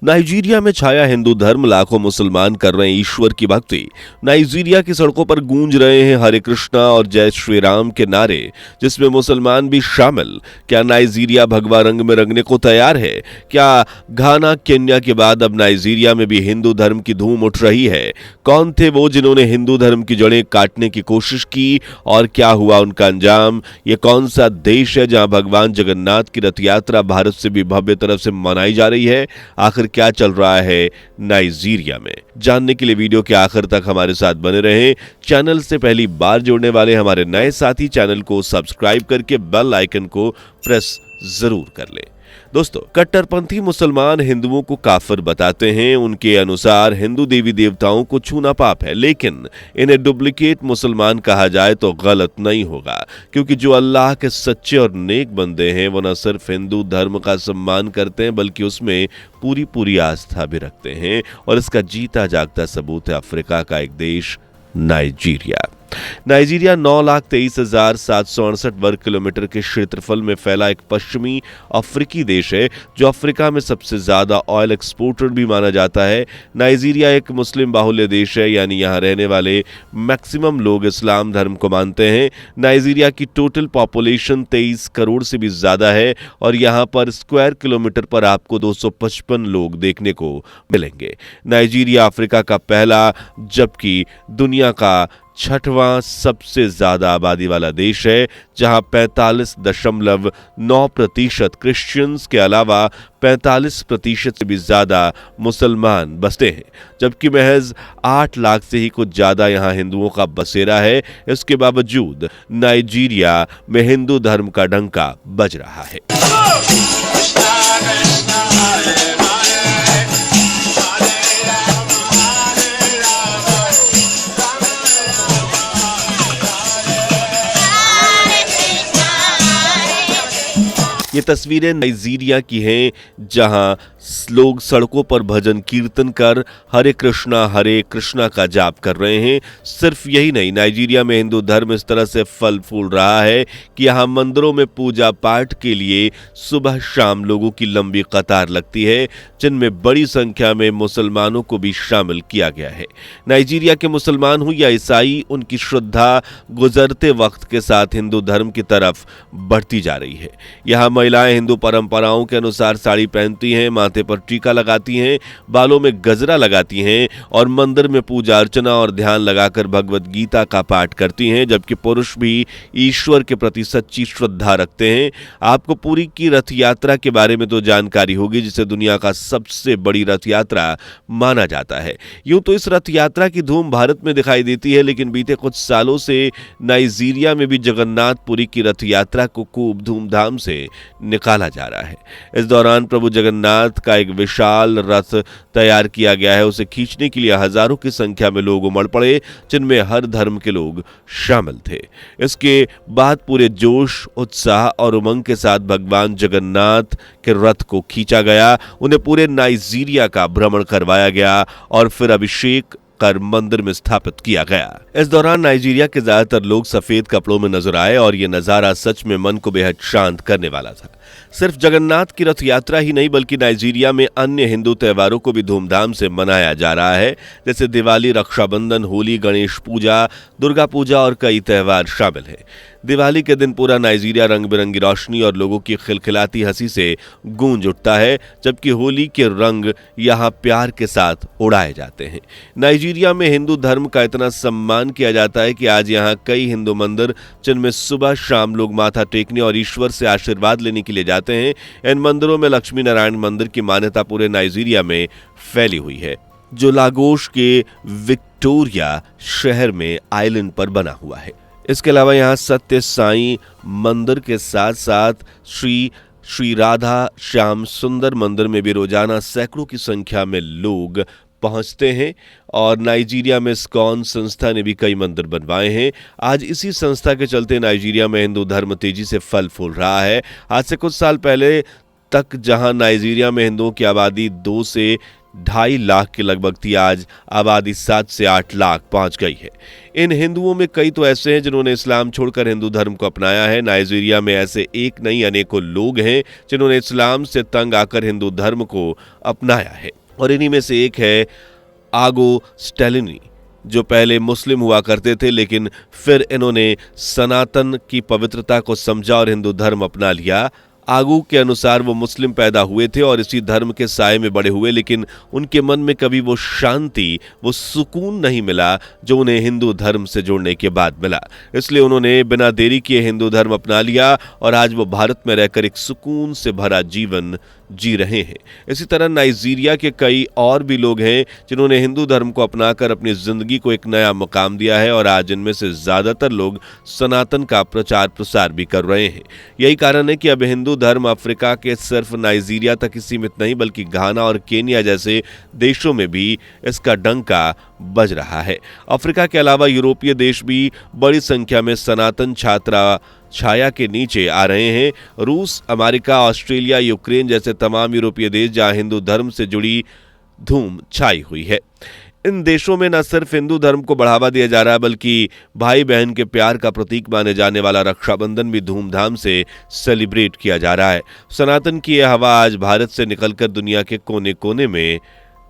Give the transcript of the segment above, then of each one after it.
Nigeria में छाया हिंदू धर्म, लाखों मुसलमान कर रहे हैं ईश्वर की भक्ति। नाइजीरिया की सड़कों पर गूंज रहे हैं हरे कृष्णा और जय श्री राम के नारे, जिसमें मुसलमान भी शामिल। क्या नाइजीरिया भगवा रंग में रंगने को तैयार है? क्या घाना, केन्या के बाद अब नाइजीरिया में भी हिंदू धर्म की धूम उठ रही है? कौन थे वो जिन्होंने हिंदू धर्म की जड़ें काटने की कोशिश की और क्या हुआ उनका अंजाम? ये कौन सा देश है जहां भगवान जगन्नाथ की रथ यात्रा भारत से भी भव्य तरफ से मनाई जा रही है? आखिर क्या चल रहा है नाइजीरिया में? जानने के लिए वीडियो के आखिर तक हमारे साथ बने रहें। चैनल से पहली बार जुड़ने वाले हमारे नए साथी चैनल को सब्सक्राइब करके बेल आइकन को प्रेस जरूर कर लें। दोस्तों, कट्टरपंथी मुसलमान हिंदुओं को काफिर बताते हैं। उनके अनुसार हिंदू देवी देवताओं को छूना पाप है, लेकिन इन्हें डुप्लीकेट मुसलमान कहा जाए तो गलत नहीं होगा, क्योंकि जो अल्लाह के सच्चे और नेक बंदे हैं वो न सिर्फ हिंदू धर्म का सम्मान करते हैं बल्कि उसमें पूरी पूरी आस्था भी रखते हैं। और इसका जीता जागता सबूत है अफ्रीका का एक देश नाइजीरिया। नाइजीरिया 9,23,768 वर्ग किलोमीटर के क्षेत्रफल में फैला एक पश्चिमी अफ्रीकी देश है, जो अफ्रीका में सबसे ज्यादा ऑयल एक्सपोर्टर भी माना जाता है। नाइजीरिया एक मुस्लिम बाहुल्य देश है, यानी यहाँ रहने वाले मैक्सिमम लोग इस्लाम धर्म को मानते हैं। नाइजीरिया की टोटल पॉपुलेशन 23 करोड़ से भी ज्यादा है और यहाँ पर स्क्वायर किलोमीटर पर आपको 255 लोग देखने को मिलेंगे। नाइजीरिया अफ्रीका का पहला जबकि दुनिया का 6वां सबसे ज्यादा आबादी वाला देश है, जहां 45.9% क्रिश्चियंस के अलावा 45% से भी ज्यादा मुसलमान बसते हैं, जबकि महज 8 लाख से ही कुछ ज्यादा यहां हिंदुओं का बसेरा है। इसके बावजूद नाइजीरिया में हिंदू धर्म का डंका बज रहा है। ये तस्वीरें नाइजीरिया की हैं, जहां लोग सड़कों पर भजन कीर्तन कर हरे कृष्णा का जाप कर रहे हैं। सिर्फ यही नहीं, नाइजीरिया में हिंदू धर्म इस तरह से फल फूल रहा है कि यहाँ मंदिरों में पूजा पाठ के लिए सुबह शाम लोगों की लंबी कतार लगती है, जिनमें बड़ी संख्या में मुसलमानों को भी शामिल किया गया है। नाइजीरिया के मुसलमान हो या ईसाई, उनकी श्रद्धा गुजरते वक्त के साथ हिंदू धर्म की तरफ बढ़ती जा रही है। यहाँ महिलाएं हिंदू परंपराओं के अनुसार साड़ी पहनती हैं, माथे पर टीका लगाती हैं, बालों में गजरा लगाती हैं और मंदिर में पूजा अर्चना और ध्यान लगाकर भगवत गीता का पाठ करती हैं, जबकि पुरुष भी ईश्वर के प्रति सच्ची श्रद्धा रखते हैं। आपको पुरी की रथ यात्रा के बारे में तो जानकारी होगी, जिसे दुनिया का सबसे बड़ी रथ यात्रा माना जाता है। यूं तो इस रथ यात्रा की धूम भारत में दिखाई देती है, लेकिन बीते कुछ सालों से नाइजीरिया में भी जगन्नाथपुरी की रथ यात्रा को खूब धूमधाम से निकाला जा रहा है। इस दौरान प्रभु जगन्नाथ का एक विशाल रथ तैयार किया गया है। उसे खींचने के लिए हजारों की संख्या में लोग उमड़ पड़े, जिनमें हर धर्म के लोग शामिल थे। इसके बाद पूरे जोश, उत्साह और उमंग के साथ भगवान जगन्नाथ के रथ को खींचा गया। उन्हें पूरे नाइजीरिया का भ्रमण करवाया गया और फिर अभिषेक कर मंदिर में स्थापित किया गया। इस दौरान नाइजीरिया के ज्यादातर लोग सफेद कपड़ों में नजर आए और यह नजारा सच में मन को बेहद शांत करने वाला था। सिर्फ जगन्नाथ की रथ यात्रा ही नहीं, बल्कि नाइजीरिया में अन्य हिंदू त्योहारों को भी धूमधाम से मनाया जा रहा है, जैसे दिवाली, रक्षाबंधन, होली, गणेश पूजा, दुर्गा पूजा और कई त्योहार शामिल हैं। दिवाली के दिन पूरा नाइजीरिया रंग बिरंगी रोशनी और लोगों की खिलखिलाती हंसी से गूंज उठता है, जबकि होली के रंग यहाँ प्यार के साथ उड़ाए जाते हैं। नाइजीरिया में हिंदू धर्म का इतना सम्मान किया जाता है कि आज यहाँ कई हिंदू मंदिर, जिनमें सुबह शाम लोग माथा टेकने और ईश्वर से आशीर्वाद लेने के लिए जाते हैं। इन मंदिरों में लक्ष्मी नारायण मंदिर की मान्यता पूरे नाइजीरिया में फैली हुई है, जो लागोस के विक्टोरिया शहर में आइलैंड पर बना हुआ है। इसके अलावा यहाँ सत्य साईं मंदिर के साथ साथ श्री राधा श्याम सुंदर मंदिर में भी रोजाना सैकड़ों की संख्या में लोग पहुंचते हैं और नाइजीरिया में इस्कॉन संस्था ने भी कई मंदिर बनवाए हैं। आज इसी संस्था के चलते नाइजीरिया में हिंदू धर्म तेजी से फल फूल रहा है। आज से कुछ साल पहले तक जहां नाइजीरिया में हिंदुओं की आबादी 2 से 2.5 लाख के लगभग थी, आज आबादी 7 से 8 लाख पहुंच गई है। इन हिंदुओं में कई तो ऐसे हैं जिन्होंने इस्लाम छोड़कर हिंदू धर्म को अपनाया है। नाइजीरिया में ऐसे एक नहीं अनेकों लोग हैं जिन्होंने इस्लाम से तंग आकर हिंदू धर्म को अपनाया है। और इन्हीं में से एक है आगो स्टेलिनी, जो पहले मुस्लिम हुआ करते थे लेकिन फिर इन्होंने सनातन की पवित्रता को समझा और हिंदू धर्म अपना लिया। आगू के अनुसार वो मुस्लिम पैदा हुए थे और इसी धर्म के साए में बड़े हुए, लेकिन उनके मन में कभी वो शांति, वो सुकून नहीं मिला जो उन्हें हिंदू धर्म से जुड़ने के बाद मिला। इसलिए उन्होंने बिना देरी किए हिंदू धर्म अपना लिया और आज वो भारत में रहकर एक सुकून से भरा जीवन जी रहे हैं। इसी तरह नाइजीरिया के कई और भी लोग हैं जिन्होंने हिंदू धर्म को अपनाकर अपनी जिंदगी को एक नया मुकाम दिया है और आज इनमें से ज्यादातर लोग सनातन का प्रचार प्रसार भी कर रहे हैं। यही कारण है कि अब हिंदू धर्म अफ्रीका के सिर्फ नाइजीरिया तक ही सीमित नहीं बल्कि घाना और केनिया जैसे देशों में भी इसका डंका बज रहा है। अफ्रीका के अलावा यूरोपीय देश भी बड़ी संख्या में सनातन छाया के नीचे आ रहे हैं। रूस, अमेरिका, ऑस्ट्रेलिया, यूक्रेन जैसे तमाम यूरोपीय देश जहां हिंदू धर्म से जुड़ी धूम छाई हुई है। इन देशों में न सिर्फ हिंदू धर्म को बढ़ावा दिया जा रहा है बल्कि भाई बहन के प्यार का प्रतीक माने जाने वाला रक्षाबंधन भी धूमधाम से सेलिब्रेट किया जा रहा है। सनातन की यह हवा आज भारत से निकलकर दुनिया के कोने कोने में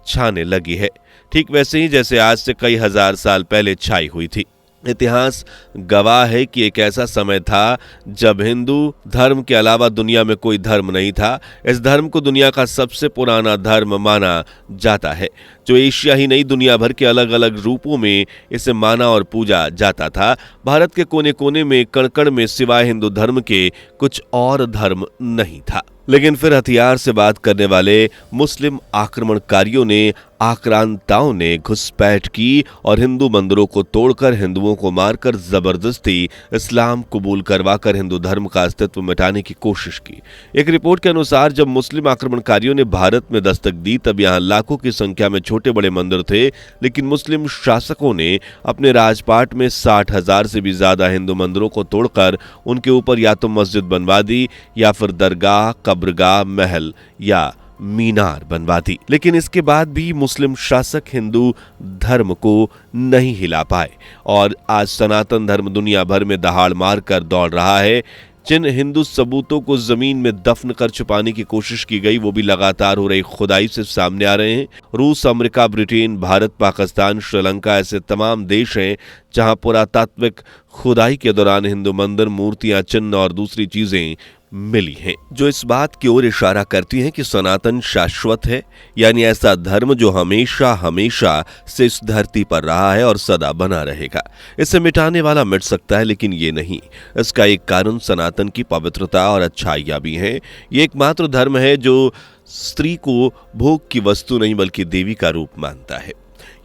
छाने लगी है, ठीक वैसे ही जैसे आज से कई हजार साल पहले छाई हुई थी। इतिहास गवाह है कि एक ऐसा समय था जब हिंदू धर्म के अलावा दुनिया में कोई धर्म नहीं था। इस धर्म को दुनिया का सबसे पुराना धर्म माना जाता है, जो एशिया ही नहीं दुनिया भर के अलग अलग रूपों में इसे माना और पूजा जाता था। भारत के कोने कोने में कण-कण में सिवाय हिंदू धर्म के कुछ और धर्म नहीं था। लेकिन फिर हथियार से बात करने वाले मुस्लिम आक्रमणकारियों ने, आक्रांताओं ने घुसपैठ की और हिंदू मंदिरों को तोड़कर, हिंदुओं को मारकर जबरदस्ती इस्लाम कबूल करवाकर हिंदू धर्म का अस्तित्व मिटाने की कोशिश की। एक रिपोर्ट के अनुसार जब मुस्लिम आक्रमणकारियों ने भारत में दस्तक दी तब यहाँ लाखों की संख्या में छोटे बड़े मंदिर थे, लेकिन मुस्लिम शासकों ने अपने राजपाट में 60,000 से भी ज्यादा हिंदू मंदिरों को तोड़कर उनके ऊपर या तो मस्जिद बनवा दी या फिर दरगाह, कब्रगाह, महल या मीनार बनवा दी। लेकिन इसके बाद भी मुस्लिम शासक हिंदू धर्म को नहीं हिला पाए और आज सनातन धर्म दुनिया भर में दहाड़ मारकर दौड़ रहा है। जिन हिंदू सबूतों को जमीन में दफन कर छुपाने की कोशिश की गई वो भी लगातार हो रही खुदाई से सामने आ रहे हैं। रूस, अमेरिका, ब्रिटेन, भारत, पाकिस्तान, श्रीलंका ऐसे तमाम देश हैं जहां पुरातात्विक खुदाई के दौरान हिंदू मंदिर, मूर्तियां, चिन्ह और दूसरी चीजें मिली हैं, जो इस बात की ओर इशारा करती हैं कि सनातन शाश्वत है, यानी ऐसा धर्म जो हमेशा हमेशा से इस धरती पर रहा है और सदा बना रहेगा। इसे मिटाने वाला मिट सकता है लेकिन ये नहीं। इसका एक कारण सनातन की पवित्रता और अच्छाइयां भी हैं। ये एकमात्र धर्म है जो स्त्री को भोग की वस्तु नहीं बल्कि देवी का रूप मानता है।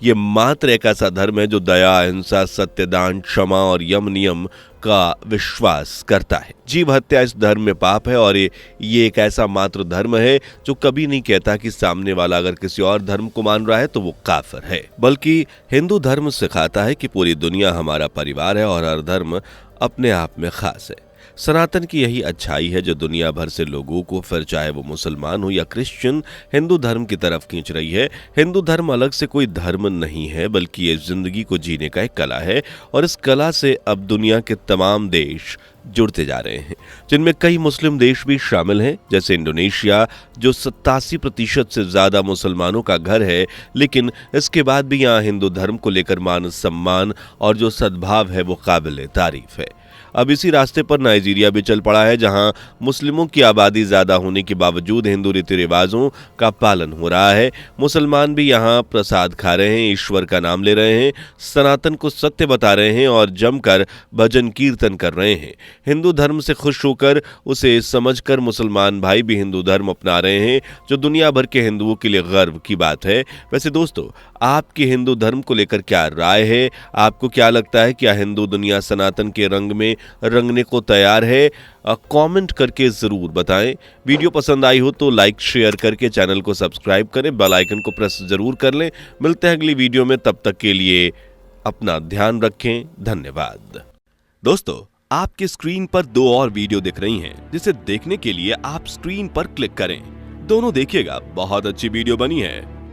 ये मात्र एक ऐसा धर्म है जो दया, अहिंसा, सत्यदान, क्षमा और यम नियम का विश्वास करता है। जीव हत्या इस धर्म में पाप है और ये एक ऐसा मात्र धर्म है जो कभी नहीं कहता कि सामने वाला अगर किसी और धर्म को मान रहा है तो वो काफिर है, बल्कि हिंदू धर्म सिखाता है कि पूरी दुनिया हमारा परिवार है और हर धर्म अपने आप में खास है। सनातन की यही अच्छाई है जो दुनिया भर से लोगों को, फिर चाहे वो मुसलमान हो या क्रिश्चियन, हिंदू धर्म की तरफ खींच रही है। हिंदू धर्म अलग से कोई धर्म नहीं है बल्कि ये जिंदगी को जीने का एक कला है और इस कला से अब दुनिया के तमाम देश जुड़ते जा रहे हैं, जिनमें कई मुस्लिम देश भी शामिल हैं, जैसे इंडोनेशिया जो 87% से ज्यादा मुसलमानों का घर है, लेकिन इसके बाद भी यहाँ हिंदू धर्म को लेकर मान सम्मान और जो सद्भाव है वो काबिल तारीफ है। अब इसी रास्ते पर नाइजीरिया भी चल पड़ा है, जहां मुस्लिमों की आबादी ज्यादा होने के बावजूद हिंदू रीति रिवाजों का पालन हो रहा है। मुसलमान भी यहां प्रसाद खा रहे हैं, ईश्वर का नाम ले रहे हैं, सनातन को सत्य बता रहे हैं और जमकर भजन कीर्तन कर रहे हैं। हिंदू धर्म से खुश होकर, उसे समझकर मुसलमान भाई भी हिंदू धर्म अपना रहे हैं, जो दुनिया भर के हिंदुओं के लिए गर्व की बात है। वैसे दोस्तों, आपकी हिंदू धर्म को लेकर क्या राय है? आपको क्या लगता है, क्या हिंदू दुनिया सनातन के रंग में रंगने को तैयार है? कमेंट करके जरूर बताएं। वीडियो पसंद आई हो तो लाइक शेयर करके चैनल को सब्सक्राइब करें, बेल आइकन को प्रेस जरूर कर लें। मिलते हैं अगली वीडियो में, तब तक के लिए अपना ध्यान रखें। धन्यवाद। दोस्तों, आपकी स्क्रीन पर 2 और वीडियो दिख रही हैं, जिसे देखने के लिए आप स्क्रीन पर क्लिक करें। दोनों देखिएगा, बहुत अच्छी वीडियो बनी है।